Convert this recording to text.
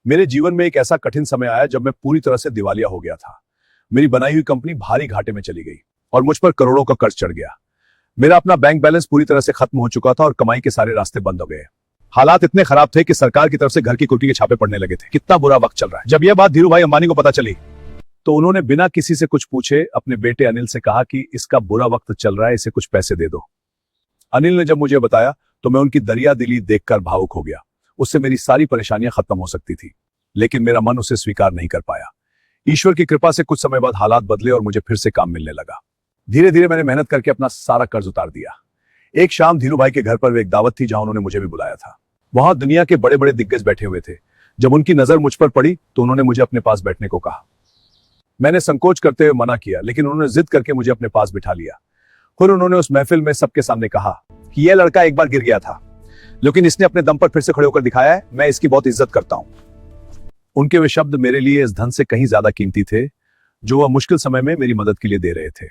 मेरे जीवन में एक ऐसा कठिन समय आया जब मैं पूरी तरह से दिवालिया हो गया था। मेरी बनाई हुई कंपनी भारी घाटे में चली गई और मुझ पर करोड़ों का कर्ज चढ़ गया। मेरा अपना बैंक बैलेंस पूरी तरह से खत्म हो चुका था और कमाई के सारे रास्ते बंद हो गए। हालात इतने खराब थे कि सरकार की तरफ से घर की कुर्की के छापे पड़ने लगे थे। कितना बुरा वक्त चल रहा है। जब यह बात धीरू भाई अंबानी को पता चली तो उन्होंने बिना किसी से कुछ पूछे अपने बेटे अनिल से कहा कि इसका बुरा वक्त चल रहा है, इसे कुछ पैसे दे दो। अनिल ने जब मुझे बताया तो मैं उनकी दरिया दिली देखकर भावुक हो गया। उससे मेरी सारी परेशानियां खत्म हो सकती थी, लेकिन मेरा मन उसे स्वीकार नहीं कर पाया। ईश्वर की कृपा से कुछ समय बाद हालात बदले और मुझे फिर से काम मिलने लगा। धीरे धीरे मैंने मेहनत करके अपना सारा कर्ज उतार दिया। एक शाम धीरू भाई के घर पर एक दावत थी जहां उन्होंने मुझे भी बुलाया था। वहां दुनिया के बड़े बड़े दिग्गज बैठे हुए थे। जब उनकी नजर मुझ पर पड़ी तो उन्होंने मुझे अपने पास बैठने को कहा। मैंने संकोच करते हुए मना किया, लेकिन उन्होंने जिद करके मुझे अपने पास बिठा लिया। फिर उन्होंने उस महफिल में सबके सामने कहा कि यह लड़का एक बार गिर गया था, लेकिन इसने अपने दम पर फिर से खड़े होकर दिखाया है। मैं इसकी बहुत इज्जत करता हूं। उनके वे शब्द मेरे लिए इस धन से कहीं ज्यादा कीमती थे जो वह मुश्किल समय में मेरी मदद के लिए दे रहे थे।